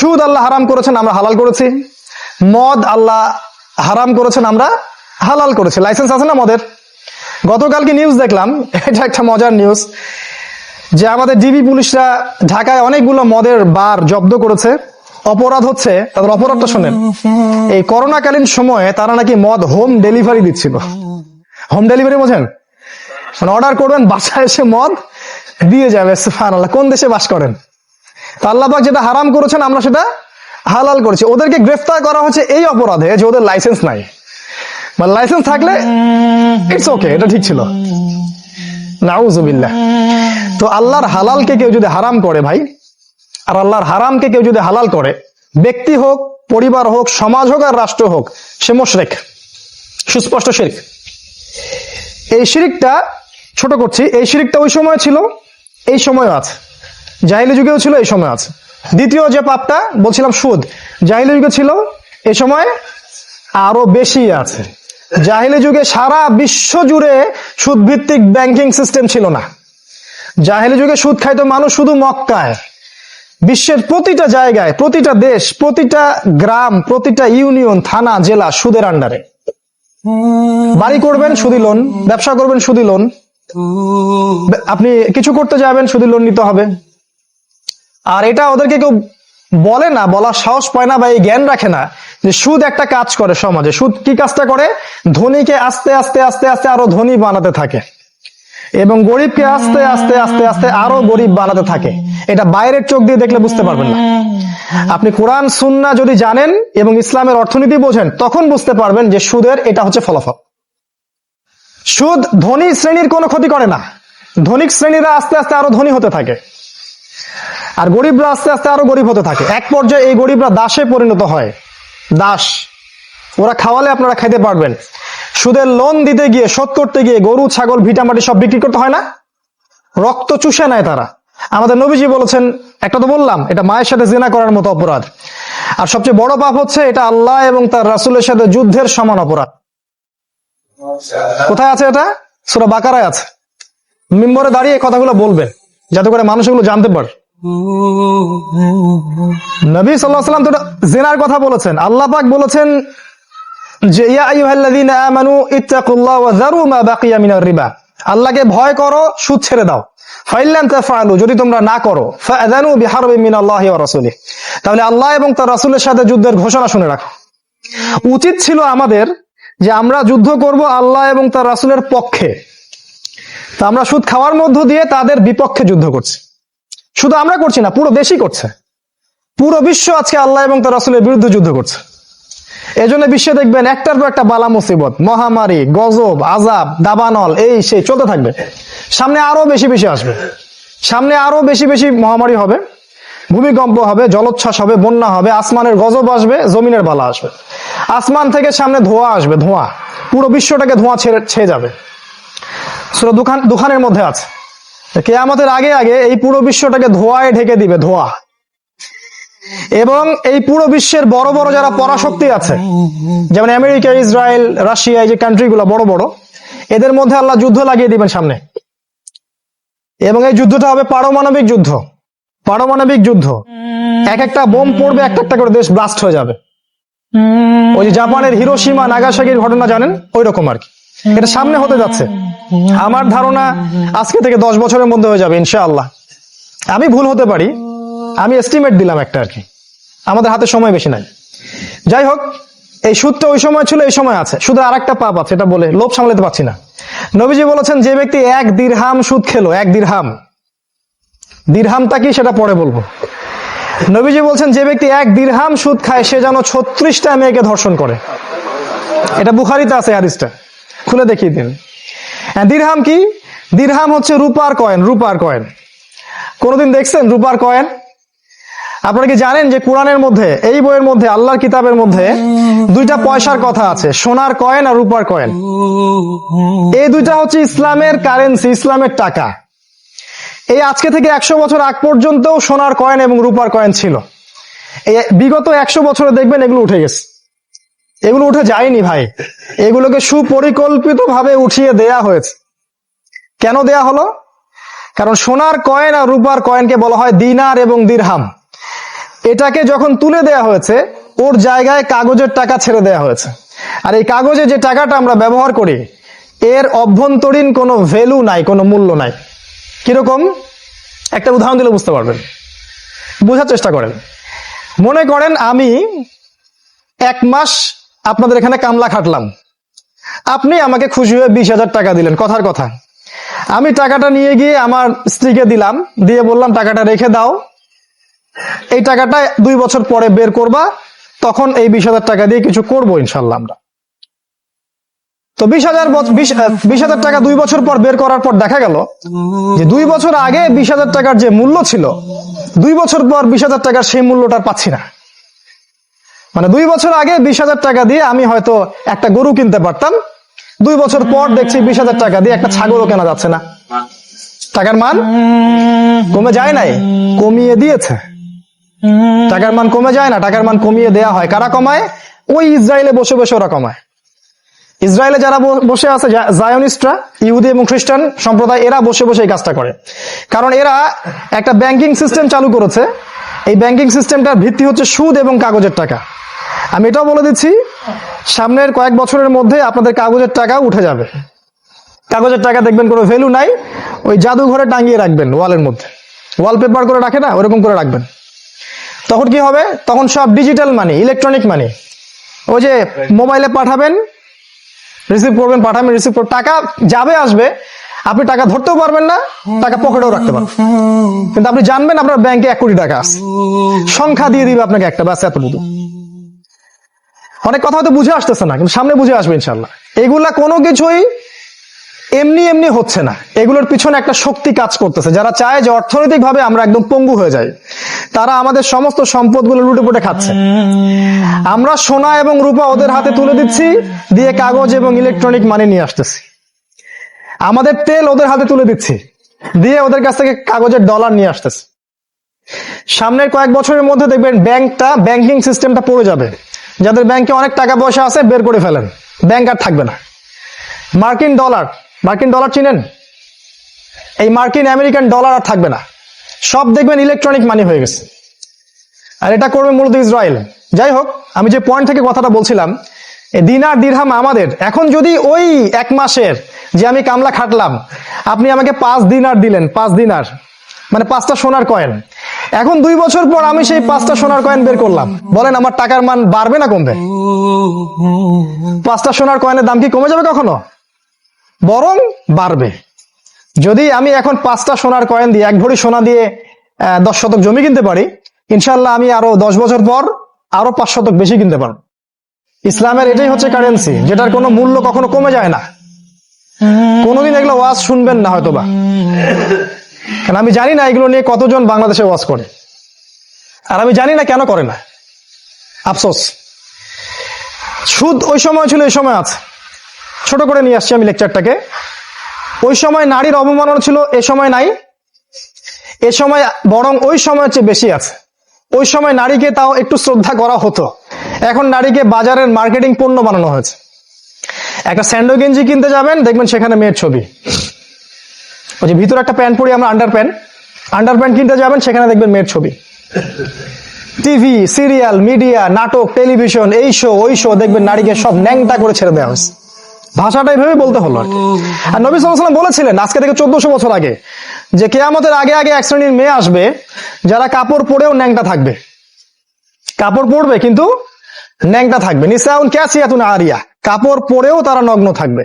সুদ আল্লাহ হারাম করেছেন, আমরা হালাল করেছি। মদ আল্লাহ হারাম করেছেন, আমরা হালাল করেছি। লাইসেন্স আছে না মদের? গতকালকে নিউজ দেখলাম, এটা একটা মজার নিউজ, যে আমাদের ডিবি পুলিশরা ঢাকায় অনেকগুলো মদের বার জব্দ করেছে। অপরাধ হচ্ছে, তাদের অপরাধটা শোনেন, এই করোনাকালীন সময়ে তারা নাকি মদ হোম ডেলিভারি দিচ্ছিল। হোম ডেলিভারি বোঝেন? মানে অর্ডার করবেন, বাসায় এসে মদ দিয়ে যাবে। সুবহানাল্লাহ, কোন দেশে বাস করেন? তো আল্লাহ পাক যেটা হারাম করেছেন আমরা সেটা হালাল করেছি। ওদেরকে গ্রেফতার করা হচ্ছে এই অপরাধে যে ওদের লাইসেন্স নাই। মানে লাইসেন্স থাকলে ইটস ওকে, এটা ঠিক ছিল। নাউজুবিল্লাহ। তো আল্লাহর হালালকে কেউ যদি হারাম করে ভাই, আর আল্লাহর হারামকে কেউ যদি হালাল করে, ব্যক্তি হোক, পরিবার হোক, সমাজ হোক আর রাষ্ট্র হোক, সে মুশরিক, সুস্পষ্ট শিরক। এই শিরকটা ছোট করছি, এই শিরকটা ওই সময় ছিল, এই সময়ও আছে, জাহিলি যুগেও ছিল, এই সময় আছে। দ্বিতীয় যে পাপটা বলছিলাম সুদ, জাহিলি যুগে ছিল, এই সময় আরো বেশি আছে। জাহিলি যুগে সারা বিশ্ব জুড়ে সুদ ভিত্তিক ব্যাংকিং সিস্টেম ছিল না। জাহিলি যুগে সুদ খাইতো মানুষ শুধু মক্কায়। বিশ্বের প্রতিটা জায়গায়, প্রতিটা দেশ, প্রতিটা গ্রাম, প্রতিটা ইউনিয়ন, থানা, জেলা সুদের আন্ডারে। বাড়ি করবেন সুদি লোন, ব্যবসা করবেন সুদি লোন, আপনি কিছু করতে যাবেন সুদি লোন নিতে হবে। আর এটা ওদেরকে কেউ বলে না, বলার সাহস পায় না বা এই জ্ঞান রাখে না যে সুদ একটা কাজ করে সমাজে। সুদ কি কাজটা করে? ধনীকে আস্তে আস্তে আস্তে আস্তে আরো ধনী বানাতে থাকে এবং গরিবকে আস্তে আস্তে আস্তে আস্তে আরো গরিব বানাতে থাকে। এটা বাইরের চোখ দিয়ে দেখলে বুঝতে পারবেন না। আপনি কোরআন সুন্নাহ যদি জানেন এবং ইসলামের অর্থনীতি বোঝেন, তখন বুঝতে পারবেন যে সুদের এটা হচ্ছে ফলাফল। সুদ ধনী শ্রেণীর কোনো ক্ষতি করে না। ধনিক শ্রেণীরা আস্তে আস্তে আরো ধনী হতে থাকে আর গরিবরা আস্তে আস্তে আরো গরিব হতে থাকে। এক পর্যায়ে এই গরিবরা দাসে পরিণত হয়। দাস, ওরা খাওয়ালে আপনারা খাইতে পারবেন। সুদের লোন দিতে গিয়ে, শোধ করতে গিয়ে গরু, ছাগল, ভিটামাটি সব বিক্রি করতে হয় না? রক্ত চুষে নেয় তারা। আমাদের নবীজি বলেছেন, একটা তো বললাম, এটা মায়ের সাথে জিনা করার মতো অপরাধ। আর সবচেয়ে বড় পাপ হচ্ছে এটা আল্লাহ এবং তার রাসূলের সাথে যুদ্ধের সমান অপরাধ। কোথায় আছে এটা? সূরা বাকারায় আছে। মিম্বরে দাঁড়িয়ে কথাগুলো বলবেন যাতে করে মানুষ এগুলো জানতে পারে। নবী সাল্লাল্লাহু আলাইহি ওয়াসাল্লাম তো জিনার কথা বলেছেন। আল্লাহ পাক বলেছেন যে ইয়া আইয়ুহাল্লাযীনা আমানু ইত্তাকুল্লাহ ওয়া যারু মা বাকিয়া মিনার রিবা। আল্লাহকে ভয় করো, সুদ ছেড়ে দাও। ফাইল্লাম তাফআলু, যদি তোমরা না করো, ফাআযানু বিহারবিন মিনাল্লাহি ওয়া রাসূলিহি, তাহলে আল্লাহ এবং তার রাসূলের সাথে যুদ্ধের ঘোষণা শুনে রাখো। উচিত ছিল আমাদের যে আমরা যুদ্ধ করব আল্লাহ এবং তার রাসূলের পক্ষে। তা আমরা সুদ খাওয়ার মধ্য দিয়ে তাদের বিপক্ষে যুদ্ধ করছি। শুধু আমরা করছি না, পুরো দেশই করছে। পুরো বিশ্ব আজকে আল্লাহ এবং তার রাসূলের বিরুদ্ধে যুদ্ধ করছে। এজন্য বিশ্বে দেখবেন একটার পর একটা বালা মুসিবত, মহামারী, গজব, আযাব, দাবানল, এই সেই চলতে থাকবে। সামনে আরো বেশি বেশি আসবে, সামনে আরো বেশি বেশি মহামারী হবে, ভূমিকম্প হবে, জলোচ্ছ্বাস হবে, বন্যা হবে, আসমানের গজব আসবে, জমিনের বালা আসবে। আসমান থেকে সামনে ধোঁয়া আসবে, ধোঁয়া, পুরো বিশ্বটাকে ধোঁয়া ছেয়ে যাবে। সূরা দুখানের মধ্যে আছে কিয়ামতের আগে আগে এই পুরো বিশ্বটাকে ধোঁয়ায় ঢেকে দিবে, ধোঁয়া। এবং এই পুরো বিশ্বের বড় বড় যারা পরাশক্তি আছে, যেমন আমেরিকা, ইসরায়েল, রাশিয়া, এই যে কান্ট্রিগুলো বড় বড়, এদের মধ্যে আল্লাহ যুদ্ধ লাগিয়ে দিবেন সামনে। এবং এই যুদ্ধটা হবে পারমাণবিক যুদ্ধ। পারমাণবিক যুদ্ধ, এক একটা বোম পড়বে, একটা একটা করে দেশ ব্লাস্ট হয়ে যাবে। ওই যে জাপানের হিরোশিমা নাগাসাকির ঘটনা জানেন, ওই রকম আর কি। এটা সামনে হতে যাচ্ছে। আমার ধারণা আজকে থেকে 10 বছরের মধ্যে হয়ে যাবে ইনশাআল্লাহ। আমি ভুল হতে পারি, আমি এস্টিমেট দিলাম একটা আর কি। আমাদের হাতে সময় বেশি নাই। যাই হোক, এই সুদটা ওই সময় ছিল, এই সময় আছে। শুধু আর একটা পাপ আছে, এটা বলে লোভ সামলাতে পারছি না। নবীজি বলেছেন যে ব্যক্তি 1 দিরহাম সুদ খেলো, 1 দিরহাম, দিরহামটা কি সেটা পরে বলবো। নবীজি বলছেন যে ব্যক্তি 1 দিরহাম সুদ খায় সে যেন 36টা মেয়েকে ধর্ষণ করে। এটা বুখারীতে আছে হাদিসটা, খুলে দেখিয়ে দিন। দিরহাম কি? দিরহাম হচ্ছে রূপার কয়েন। রূপার কয়েন কোনদিন দেখছেন? রূপার কয়েন? আপনারা কি জানেন যে কোরআনের মধ্যে, এই বইয়ের মধ্যে, আল্লাহর কিতাবের মধ্যে 2টা পয়সার কথা আছে, সোনার কয়েন আর রূপার কয়েন। এই 2টা হচ্ছে ইসলামের কারেন্সি, ইসলামের টাকা। এই আজকে থেকে 100 বছর আগ পর্যন্ত সোনার কয়েন এবং রূপার কয়েন ছিল। এই বিগত 100 বছরে দেখবেন এগুলো উঠে গেছে। এগুলো উঠে যায়নি ভাই, এগুলোকে সুপরিকল্পিত ভাবে উঠিয়ে দেয়া হয়েছে। কেন দেয়া হলো? কারণ সোনার কয়েন আর রূপার কয়েনকে বলা হয় দিনার এবং দিরহাম। এটাকে যখন তুলে দেয়া হয়েছে, ওর জায়গায় কাগজের টাকা ছেড়ে দেয়া হয়েছে। আর এই কাগজে যে টাকাটা আমরা ব্যবহার করি, এর অভ্যন্তরীণ কোনো ভ্যালু নাই, কোনো মূল্য নাই। কিরকম? একটা উদাহরণ দিলে বুঝতে পারবেন, বোঝার চেষ্টা করেন। মনে করেন আমি 1 মাস আপনাদের এখানে কামলা খাটলাম, আপনি আমাকে খুশি হয়ে 20,000 টাকা দিলেন, কথার কথা। আমি টাকাটা নিয়ে গিয়ে আমার স্ত্রীকে দিলাম, দিয়ে বললাম টাকাটা রেখে দাও, এই টাকাটা 2 বছর পরে বের করবা, তখন এই 20,000 টাকা দিয়ে কিছু করবো ইনশাল্লাহ আমরা। তো 20,000 টাকা 2 বছর পর বের করার পর দেখা গেল যে 2 বছর আগে 20,000 টাকার যে মূল্য ছিল, 2 বছর পর 20,000 টাকার সেই মূল্যটা পাচ্ছি না। মানে 2 বছর আগে 20,000 টাকা দিয়ে আমি হয়তো একটা গরু কিনতে পারতাম, 2 বছর পর দেখছি 20,000 টাকা দিয়ে একটা ছাগলও কেনা যাচ্ছে না। টাকার মান কমে যায় নাই, কমিয়ে দিয়েছে। টাকার মান কমে যায় না, টাকার মান কমিয়ে দেয়া হয়। কারা কমায়? ওই ইসরায়েলে বসে বসে ওরা কমায়। ইসরায়েলে যারা বসে আছে, জায়নিস্টরা, ইহুদি এবং খ্রিস্টান সম্প্রদায়, এরা বসে বসে এই কাজটা করে। কারণ এরা একটা ব্যাংকিং সিস্টেম চালু করেছে। এই ব্যাংকিং সিস্টেমটার ভিত্তি হচ্ছে সুদ এবং কাগজের টাকা। আমি এটাও বলে দিচ্ছি, সামনের কয়েক বছরের মধ্যে আপনাদের কাগজের টাকা উঠে যাবে। কাগজের টাকা দেখবেন কোনো ভ্যালু নাই, ওই জাদুঘরে টাঙিয়ে রাখবেন ওয়ালের মধ্যে, ওয়ালপেপার করে রাখে না, ওরকম করে রাখবেন। তখন কি হবে? তখন সব ডিজিটাল মানি, ইলেকট্রনিক মানি। ওই যে মোবাইলে পাঠাবেন, রিসিভ করবেন, পাঠাবেন, রিসিভ করবেন, টাকা যাবে আসবে, আপনি টাকা ধরতেও পারবেন না, টাকা পকেটেও রাখতে পারবেন, কিন্তু আপনি জানবেন আপনার ব্যাংকে 1 কোটি টাকা আছে, সংখ্যা দিয়ে দিবে আপনাকে একটা, ব্যাস এতটুকু। অনেক কথা হয়তো বুঝে আসতেছে না, কিন্তু সামনে বুঝে আসবে ইনশাল্লাহ। এগুলা কোনো কিছুই এমনি এমনি হচ্ছে না, এগুলোর পিছনে একটা শক্তি কাজ করতেছে। যারা চায় যে অর্থনৈতিক ভাবে আমরা একদম পঙ্গু হয়ে যাই, তারা আমাদের সমস্ত সম্পদগুলো লুটে পুটে খাচ্ছে। আমরা সোনা এবং রূপা ওদের হাতে তুলে দিচ্ছি, দিয়ে কাগজ এবং ইলেকট্রনিক মানি নিয়ে আসতেছি। আমাদের তেল ওদের হাতে তুলে দিচ্ছি, দিয়ে ওদের কাছ থেকে কাগজের ডলার নিয়ে আসতেছি। সামনের কয়েক বছরের মধ্যে দেখবেন ব্যাংকিং সিস্টেমটা পড়ে যাবে। যাদের ব্যাংকে অনেক টাকা পয়সা আছে বের করে ফেলেন, ব্যাংক আর থাকবে না। মার্কিন ডলার চিনেন? এই মার্কিন আমেরিকান ডলার আর থাকবে না, সব দেখবেন ইলেকট্রনিক মানি হয়ে গেছে। আর এটা করবে মূলত ইসরায়েল। যাই হোক, আমি যে পয়েন্ট থেকে কথাটা বলছিলাম, এই দিনার দিরহাম আমাদের এখন, যদি ওই 1 মাসের যে আমি কামলা খাটলাম, আপনি আমাকে 5 দিনার দিলেন, 5 দিনার মানে 5টা সোনার কয়েন, এখন 2 বছর পর আমি সেই 5টা সোনার কয়েন বের করলাম, বলেন আমার টাকার মান বাড়বে না কমবে? 5টা সোনার কয়েনের দাম কি কমে যাবে কখনো? বরং বাড়বে। যদি আমি এখন 5টা সোনার কয়েন দিয়ে, 1 ভরি সোনা দিয়ে 10 শতক জমি কিনতে পারি, ইনশাল্লাহ আমি আরো 10 বছর পর আরো 5 শতক বেশি কিনতে পারবো। ইসলামের এটাই হচ্ছে কারেন্সি, যেটার কোনো মূল্য কখনো কমে যায় না। কোনোদিন এগুলো ওয়াজ শুনবেন না হয়তোবা, কারণ আমি জানি না এগুলো নিয়ে কতজন বাংলাদেশে ওয়াজ করে, আর আমি জানি না কেন করে না। আফসোস, সুদ ওই সময় ছিল, এই সময় আছে। ছোট করে নিয়ে আসছি আমি লেকচারটাকে। ওই সময় নারীর অবমাননা ছিল, এ সময় নাই। এ সময় বরং ওই সময়ের চেয়ে বেশি আছে। ওই সময় নারীকে তাও একটু শ্রদ্ধা করা হতো, এখন নারীকে বাজারের মার্কেটিং পণ্য বানানো হয়েছে। একটা স্যান্ডো গেঞ্জি কিনতে যাবেন, দেখবেন সেখানে মেয়ের ছবি। ওই যে ভিতরে একটা প্যান্ট পরি আমরা, আন্ডারপ্যান্ট কিনতে যাবেন, সেখানে দেখবেন মেয়ের ছবি। টিভি, সিরিয়াল, মিডিয়া, নাটক, টেলিভিশন, এই শো ওই শো, দেখবেন নারীকে সব ন্যাংটা করে ছেড়ে দেওয়া হয়েছে। ভাষাটা এইভাবে বলতে হলো আর কি। আর নবী সাল্লাল্লাহু আলাইহি ওয়াসাল্লাম বলেছিলেন আজকে থেকে 1400 বছর আগে, যে কিয়ামতের আগে আগে 1 শ্রেণীর মেয়ে আসবে, যারা কাপড় পরেও ন্যাংটা থাকবে। কাপড় পরবে কিন্তু ন্যাংটা থাকবে। নিসাউন কাসিয়াতুন আরিয়া, কাপড় পরেও তারা নগ্ন থাকবে।